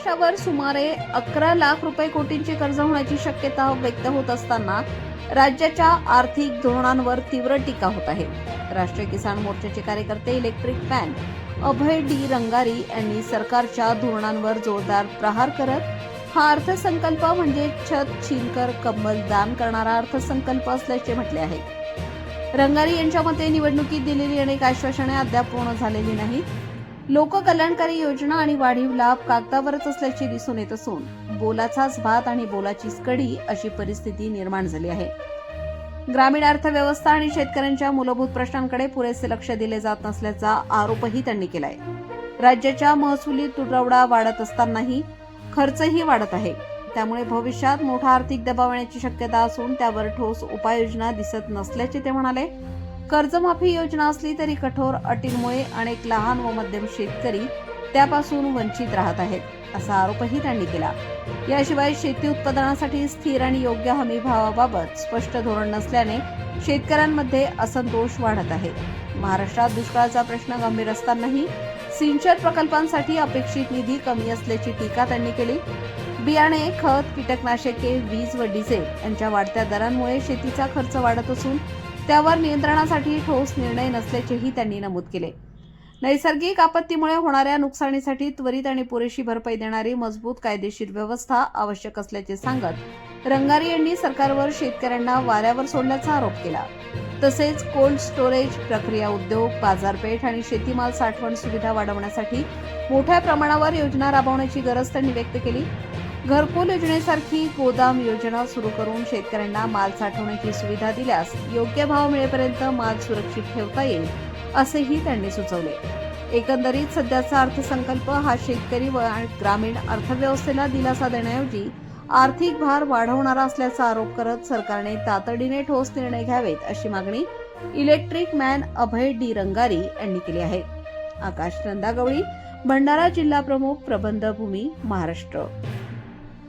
महाराष्ट्रावर सुमारे 11 लाख रुपये कोटींचे कर्ज होण्याची शक्यता व्यक्त होत असताना राज्याच्या आर्थिक धोरणांवर तीव्र टीका होत आहे. राष्ट्रीय किसान मोर्चाचे कार्यकर्ते इलेक्ट्रिक मॅन अभय डी रंगारी यांनी सरकारच्या धोरणांवर जोरदार प्रहार करत हा अर्थसंकल्प म्हणजे छत छिनकर कंबल दान करणारा अर्थसंकल्प असल्याचे म्हटले आहे. रंगारी यांच्या मते निवडणुकीत दिलेली अनेक आश्वासने अद्याप पूर्ण झालेली नाहीत. लोककल्याणकारी योजना आणि वाढीव लाभ कागदावरच असल्याचे दिसून येत असून बोलाचाच भात आणि बोलाचीच कढी अशी परिस्थिती निर्माण झाली आहे. ग्रामीण अर्थव्यवस्था आणि शेतकऱ्यांच्या मूलभूत प्रश्नांकडे पुरेसे लक्ष दिले जात नसल्याचा आरोपही त्यांनी केलाय. राज्याच्या महसुली तुटवडा वाढत असतानाही खर्चही वाढत आहे. त्यामुळे भविष्यात मोठा आर्थिक दबाव येण्याची शक्यता असून त्यावर ठोस उपाययोजना दिसत नसल्याचे ते म्हणाले. कर्जमाफी योजना असली तरी कठोर अटींमुळे अनेक लहान व मध्यम शेतकरी त्यापासून वंचित राहत आहेत, असा आरोपही त्यांनी केला. याशिवाय शेती उत्पादनासाठी स्थिर आणि योग्य हमी भावाबाबत स्पष्ट धोरण नसल्याने शेतकऱ्यांमध्ये असंतोष वाढत आहे. महाराष्ट्रात दुष्काळाचा प्रश्न गंभीर असतानाही सिंचन प्रकल्पांसाठी अपेक्षित निधी कमी असल्याची टीका त्यांनी केली. बियाणे, खत, कीटकनाशके, वीज व डिझेल यांच्या वाढत्या दरांमुळे शेतीचा खर्च वाढत असून त्यावर नियंत्रणासाठी ठोस निर्णय नसल्याचेही त्यांनी नमूद केले. नैसर्गिक आपत्तीमुळे होणाऱ्या नुकसानीसाठी त्वरित आणि पुरेशी भरपाई देणारी मजबूत कायदेशीर व्यवस्था आवश्यक असल्याचे सांगत रंगारी यांनी सरकारवर शेतकऱ्यांना वाऱ्यावर सोडल्याचा आरोप केला. तसेच कोल्ड स्टोरेज, प्रक्रिया उद्योग, बाजारपेठ आणि शेतीमाल साठवण सुविधा वाढवण्यासाठी मोठ्या प्रमाणावर योजना राबवण्याची गरज त्यांनी व्यक्त केली. घरकुल योजनेसारखी गोदाम योजना सुरू करून शेतकऱ्यांना माल साठवण्याची सुविधा दिल्यास योग्य भाव मिळेपर्यंत माल सुरक्षित ठेवता येईल, असेही त्यांनी सुचवले. एकंदरीत सध्याचा अर्थसंकल्प हा शेतकरी व ग्रामीण अर्थव्यवस्थेला दिलासा देण्याऐवजी आर्थिक भार वाढवणारा असल्याचा आरोप करत सरकारने तातडीने ठोस निर्णय घ्यावेत, अशी मागणी इलेक्ट्रिक मॅन अभय डी रंगारी यांनी केली आहे. आकाश नंदागवळी, भंडारा जिल्हा प्रमुख, प्रबंधभूमी, महाराष्ट्र.